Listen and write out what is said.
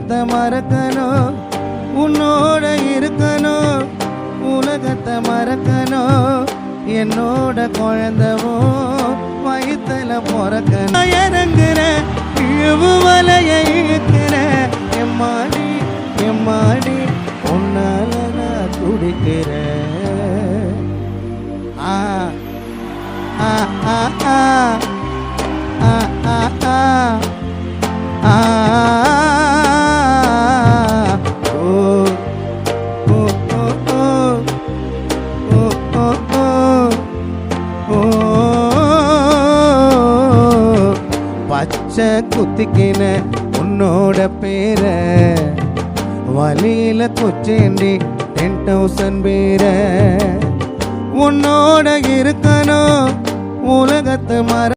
உலகத்தை மறக்கணும், உன்னோட இருக்கணும், உலகத்தை மறக்கணும், என்னோட குழந்தவோ வயிற்றுல பிறக்கணும். இறங்குற இழுவு வலைய இழுக்கிற எம்மாடி எம்மாடி உன்னால நான் துடிக்கிறேன். ஆ ஆ ஆ ஆ ஆ ஆ ஆ ஓ ஓ ஓ ஓ ஓ ஓ பச்சை குத்திக்கின உன்னோட பேர வலியில கொச்சேண்டி 10,000 பேர உன்னோட இருக்கணும், உலகத்தை மற